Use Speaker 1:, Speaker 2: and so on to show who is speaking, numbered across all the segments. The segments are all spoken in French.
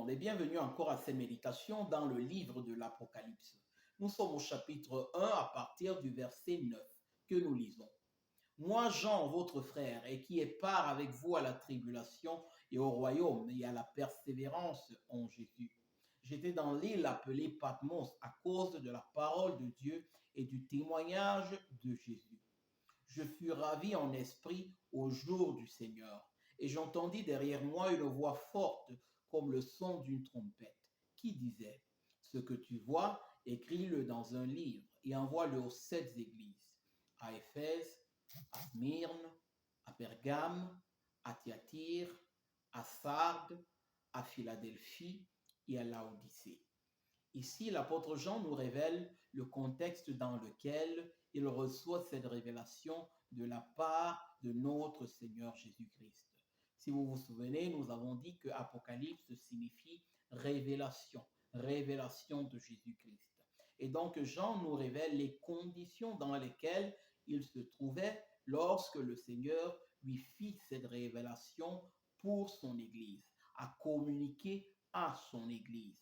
Speaker 1: monde et bienvenue encore à ces méditations dans le livre de l'Apocalypse. Nous sommes au chapitre 1 à partir du verset 9 que nous lisons. Moi, Jean, votre frère, et qui est part avec vous à la tribulation et au royaume et à la persévérance en Jésus. J'étais dans l'île appelée Patmos à cause de la parole de Dieu et du témoignage de Jésus. Je fus ravi en esprit au jour du Seigneur, et j'entendis derrière moi une voix forte comme le son d'une trompette, qui disait, ce que tu vois, écris-le dans un livre et envoie-le aux 7 églises, à Éphèse, à Smyrne, à Pergame, à Thyatire, à Sardes, à Philadelphie et à Laodicée. Ici, l'apôtre Jean nous révèle le contexte dans lequel il reçoit cette révélation de la part de notre Seigneur Jésus-Christ. Si vous vous souvenez, nous avons dit que Apocalypse signifie révélation, révélation de Jésus-Christ. Et donc Jean nous révèle les conditions dans lesquelles il se trouvait lorsque le Seigneur lui fit cette révélation pour son Église, à communiquer à son Église.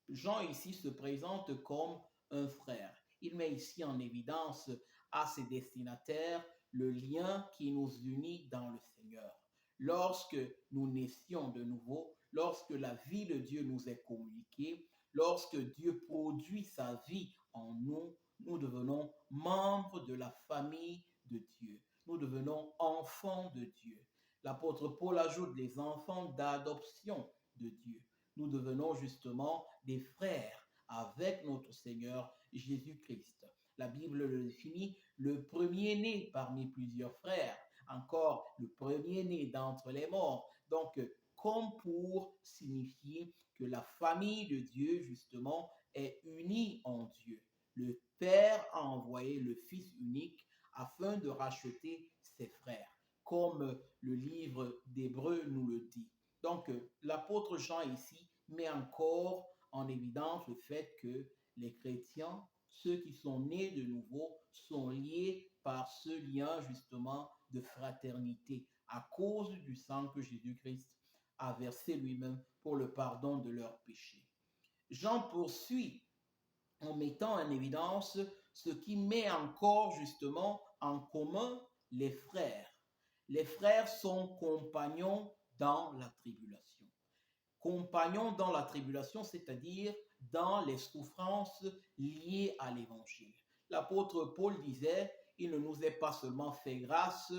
Speaker 1: Jean ici se présente comme un frère. Il met ici en évidence à ses destinataires le lien qui nous unit dans le Seigneur. Lorsque nous naissions de nouveau, lorsque la vie de Dieu nous est communiquée, lorsque Dieu produit sa vie en nous, nous devenons membres de la famille de Dieu. Nous devenons enfants de Dieu. L'apôtre Paul ajoute les enfants d'adoption de Dieu. Nous devenons justement des frères avec notre Seigneur Jésus-Christ. La Bible le définit, le premier-né parmi plusieurs frères, encore le premier-né d'entre les morts. Donc, comme pour signifier que la famille de Dieu, justement, est unie en Dieu. Le Père a envoyé le Fils unique afin de racheter ses frères, comme le livre d'Hébreux nous le dit. Donc, l'apôtre Jean ici met encore en évidence le fait que les chrétiens, ceux qui sont nés de nouveau, sont liés par ce lien justement de fraternité à cause du sang que Jésus-Christ a versé lui-même pour le pardon de leurs péchés. Jean poursuit en mettant en évidence ce qui met encore justement en commun les frères. Les frères sont compagnons dans la tribulation. Compagnons dans la tribulation, c'est-à-dire dans les souffrances liées à l'évangile. L'apôtre Paul disait, il ne nous est pas seulement fait grâce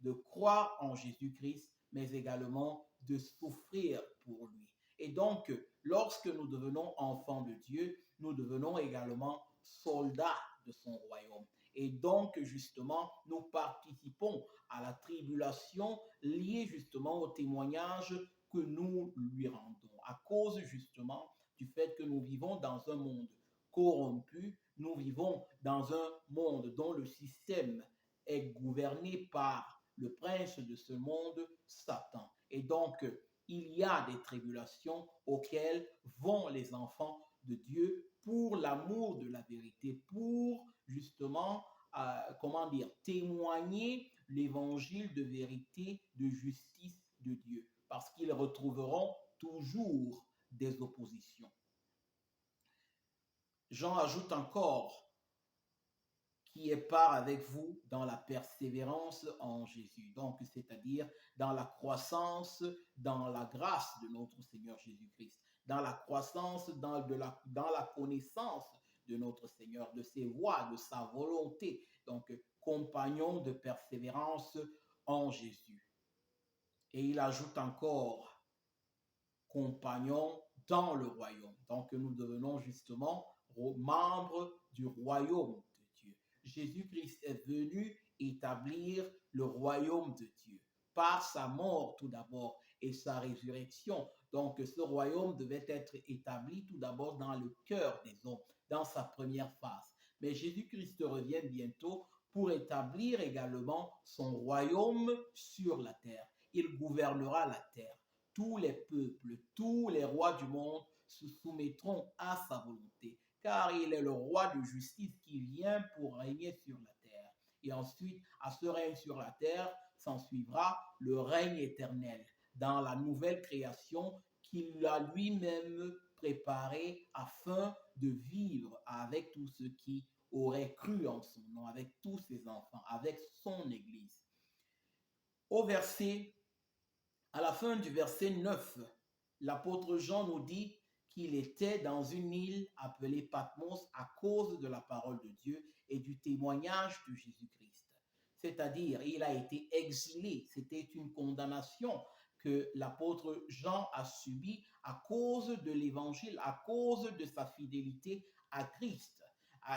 Speaker 1: de croire en Jésus-Christ, mais également de souffrir pour lui. Et donc, lorsque nous devenons enfants de Dieu, nous devenons également soldats de son royaume. Et donc, justement, nous participons à la tribulation liée justement au témoignage que nous lui rendons, à cause justement du fait que nous vivons dans un monde corrompu, nous vivons dans un monde dont le système est gouverné par le prince de ce monde, Satan. Et donc, il y a des tribulations auxquelles vont les enfants de Dieu pour l'amour de la vérité, pour justement, témoigner l'évangile de vérité, de justice de Dieu, parce qu'ils retrouveront toujours des oppositions. Jean ajoute encore, qui est part avec vous dans la persévérance en Jésus. Donc, c'est-à-dire dans la croissance, dans la grâce de notre Seigneur Jésus-Christ, dans la croissance, dans la connaissance de notre Seigneur, de ses voies, de sa volonté. Donc, compagnon de persévérance en Jésus. Et il ajoute encore, compagnon dans le royaume. Donc, nous devenons justement membres du royaume de Dieu. Jésus-Christ est venu établir le royaume de Dieu par sa mort tout d'abord et sa résurrection. Donc, ce royaume devait être établi tout d'abord dans le cœur des hommes, dans sa première phase. Mais Jésus-Christ revient bientôt pour établir également son royaume sur la terre. Il gouvernera la terre. Tous les peuples, tous les rois du monde se soumettront à sa volonté, car il est le roi de justice qui vient pour régner sur la terre. Et ensuite, à ce règne sur la terre, s'en suivra le règne éternel dans la nouvelle création qu'il a lui-même préparé afin de vivre avec tous ceux qui auraient cru en son nom, avec tous ses enfants, avec son Église. À la fin du verset 9, l'apôtre Jean nous dit qu'il était dans une île appelée Patmos à cause de la parole de Dieu et du témoignage de Jésus-Christ. C'est-à-dire, il a été exilé. C'était une condamnation que l'apôtre Jean a subie à cause de l'évangile, à cause de sa fidélité à Christ.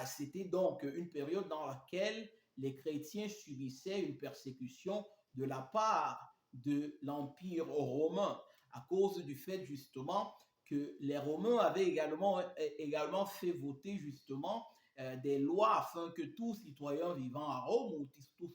Speaker 1: C'était donc une période dans laquelle les chrétiens subissaient une persécution de la part de l'Empire romain à cause du fait justement que les Romains avaient également fait voter justement des lois afin que tout citoyen vivant à Rome ou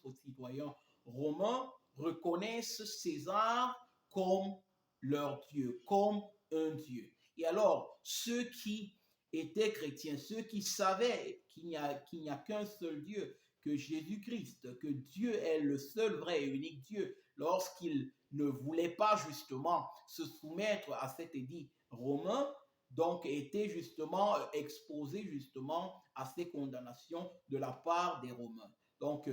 Speaker 1: tout citoyen romain reconnaissent César comme leur Dieu, comme un Dieu. Et alors, ceux qui étaient chrétiens, ceux qui savaient qu'il n'y a qu'un seul Dieu, que Jésus-Christ, que Dieu est le seul vrai et unique Dieu, lorsqu'ils ne voulaient pas justement se soumettre à cet édit romain, donc étaient justement exposés justement à ces condamnations de la part des Romains. Donc,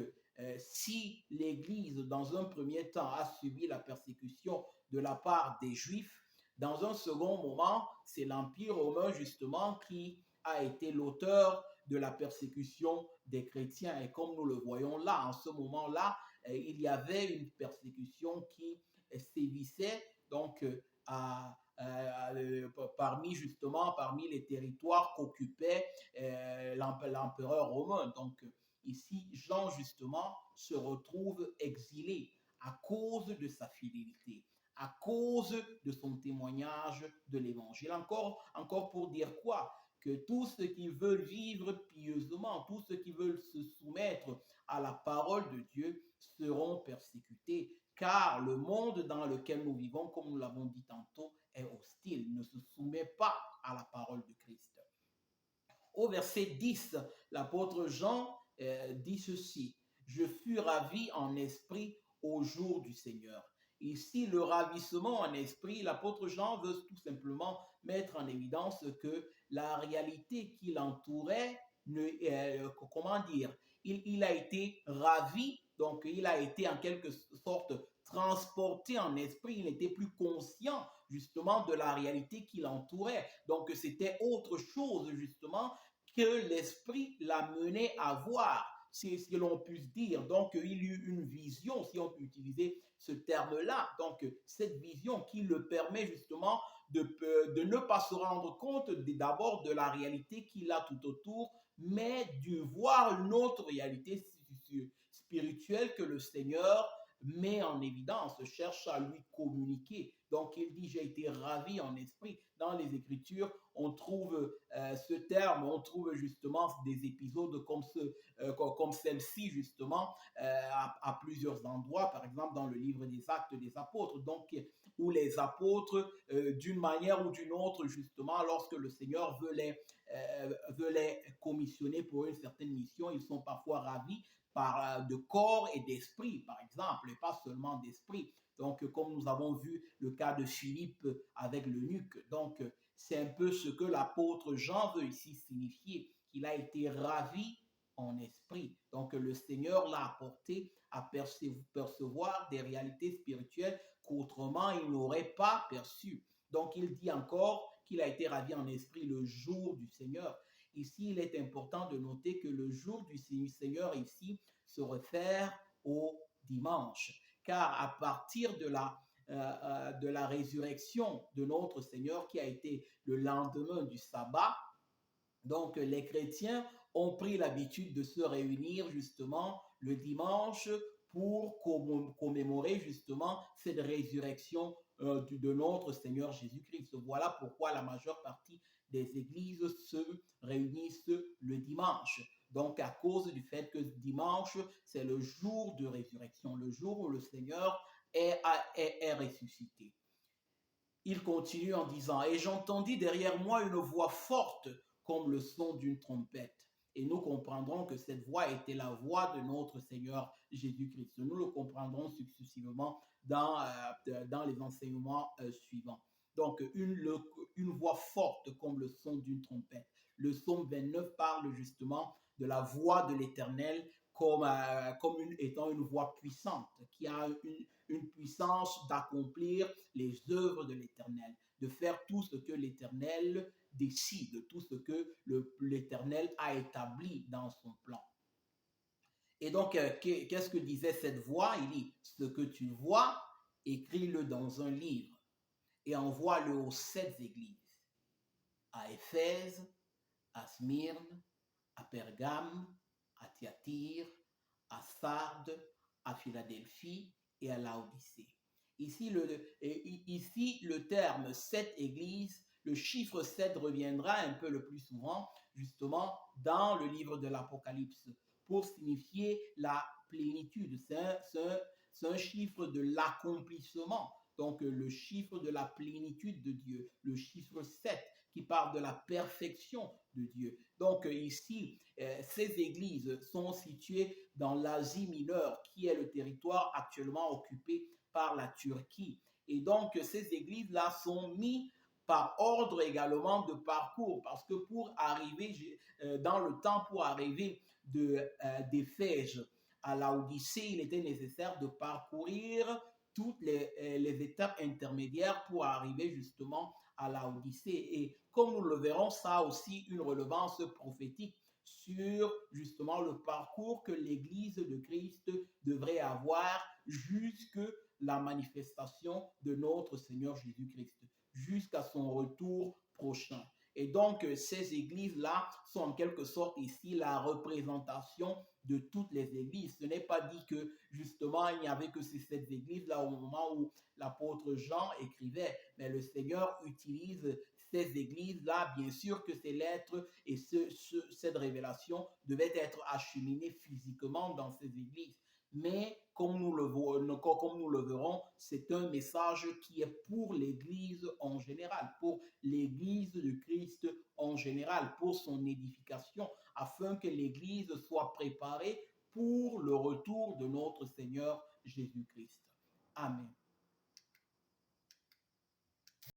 Speaker 1: si l'Église, dans un premier temps, a subi la persécution de la part des Juifs, dans un second moment, c'est l'Empire romain justement qui a été l'auteur de la persécution des chrétiens. Et comme nous le voyons là, en ce moment-là, il y avait une persécution qui sévissait donc parmi les territoires qu'occupait l'empereur romain. Donc ici, Jean justement se retrouve exilé à cause de sa fidélité, à cause de son témoignage de l'évangile. Encore pour dire quoi? Que tous ceux qui veulent vivre pieusement, tous ceux qui veulent se soumettre à la parole de Dieu seront persécutés, car le monde dans lequel nous vivons, comme nous l'avons dit tantôt, est hostile, ne se soumet pas à la parole de Christ. Au verset 10, l'apôtre Jean dit ceci: « Je fus ravi en esprit au jour du Seigneur. » Ici, le ravissement en esprit, l'apôtre Jean veut tout simplement mettre en évidence que la réalité qui l'entourait, il a été ravi, donc il a été en quelque sorte transporté en esprit, il n'était plus conscient justement de la réalité qui l'entourait. Donc c'était autre chose justement que l'esprit l'a mené à voir, si l'on puisse dire. Donc il y eut une vision, si on peut utiliser ce terme-là. Donc cette vision qui le permet justement de ne pas se rendre compte d'abord de la réalité qu'il a tout autour, mais de voir une autre réalité spirituelle que le Seigneur met en évidence, cherche à lui communiquer. Donc il dit, j'ai été ravi en esprit. Dans les Écritures, on trouve ce terme, on trouve justement des épisodes comme celle-ci justement à plusieurs endroits, par exemple dans le livre des Actes des Apôtres, donc où les apôtres, d'une manière ou d'une autre, justement, lorsque le Seigneur veut les commissionner pour une certaine mission, ils sont parfois ravis de corps et d'esprit, par exemple, et pas seulement d'esprit. Donc, comme nous avons vu le cas de Philippe avec l'eunuque. Donc, c'est un peu ce que l'apôtre Jean veut ici signifier, qu'il a été ravi en esprit. Donc, le Seigneur l'a apporté à percevoir des réalités spirituelles qu'autrement il n'aurait pas perçues. Donc, il dit encore qu'il a été ravi en esprit le jour du Seigneur. Ici, il est important de noter que le jour du Seigneur ici se réfère au dimanche, car à partir de la résurrection de notre Seigneur qui a été le lendemain du sabbat, donc les chrétiens ont pris l'habitude de se réunir justement le dimanche pour commémorer justement cette résurrection de notre Seigneur Jésus-Christ. Voilà pourquoi la majeure partie des églises se réunissent le dimanche. Donc à cause du fait que dimanche, c'est le jour de résurrection, le jour où le Seigneur est ressuscité. Il continue en disant, « Et j'entendis derrière moi une voix forte comme le son d'une trompette. » Et nous comprendrons que cette voix était la voix de notre Seigneur Jésus-Christ. Nous le comprendrons successivement dans les enseignements suivants. Donc, une voix forte comme le son d'une trompette. Le psaume 29 parle justement de la voix de l'Éternel comme étant une voix puissante, qui a une puissance d'accomplir les œuvres de l'Éternel, de faire tout ce que l'Éternel décide, tout ce que l'Éternel a établi dans son plan. Et donc, qu'est-ce que disait cette voix? Il dit, ce que tu vois, écris-le dans un livre et envoie-le aux 7 églises, à Éphèse, à Smyrne, à Pergame, à Thyatire, à Sardes, à Philadelphie et à Laodicée. Ici, le terme 7 églises, le chiffre 7 reviendra un peu le plus souvent, justement, dans le livre de l'Apocalypse, pour signifier la plénitude. C'est un chiffre de l'accomplissement. Donc, le chiffre de la plénitude de Dieu, le chiffre 7 qui parle de la perfection de Dieu. Donc, ici, ces églises sont situées dans l'Asie mineure, qui est le territoire actuellement occupé par la Turquie. Et donc, ces églises-là sont mises par ordre également de parcours, parce que pour arriver dans le temps, pour arriver d'Éphèse à Laodicée, il était nécessaire de parcourir toutes les étapes intermédiaires pour arriver justement à Laodicée. Et comme nous le verrons, ça a aussi une relevance prophétique sur justement le parcours que l'Église de Christ devrait avoir jusque la manifestation de notre Seigneur Jésus-Christ, jusqu'à son retour prochain. Et donc, ces églises-là sont en quelque sorte ici la représentation de toutes les églises. Ce n'est pas dit que justement il n'y avait que ces 7 églises-là au moment où l'apôtre Jean écrivait, mais le Seigneur utilise ces églises-là. Bien sûr que ces lettres et cette révélation devaient être acheminées physiquement dans ces églises. Mais comme nous le verrons, c'est un message qui est pour l'Église en général, pour l'Église de Christ en général, pour son édification, afin que l'Église soit préparée pour le retour de notre Seigneur Jésus-Christ. Amen.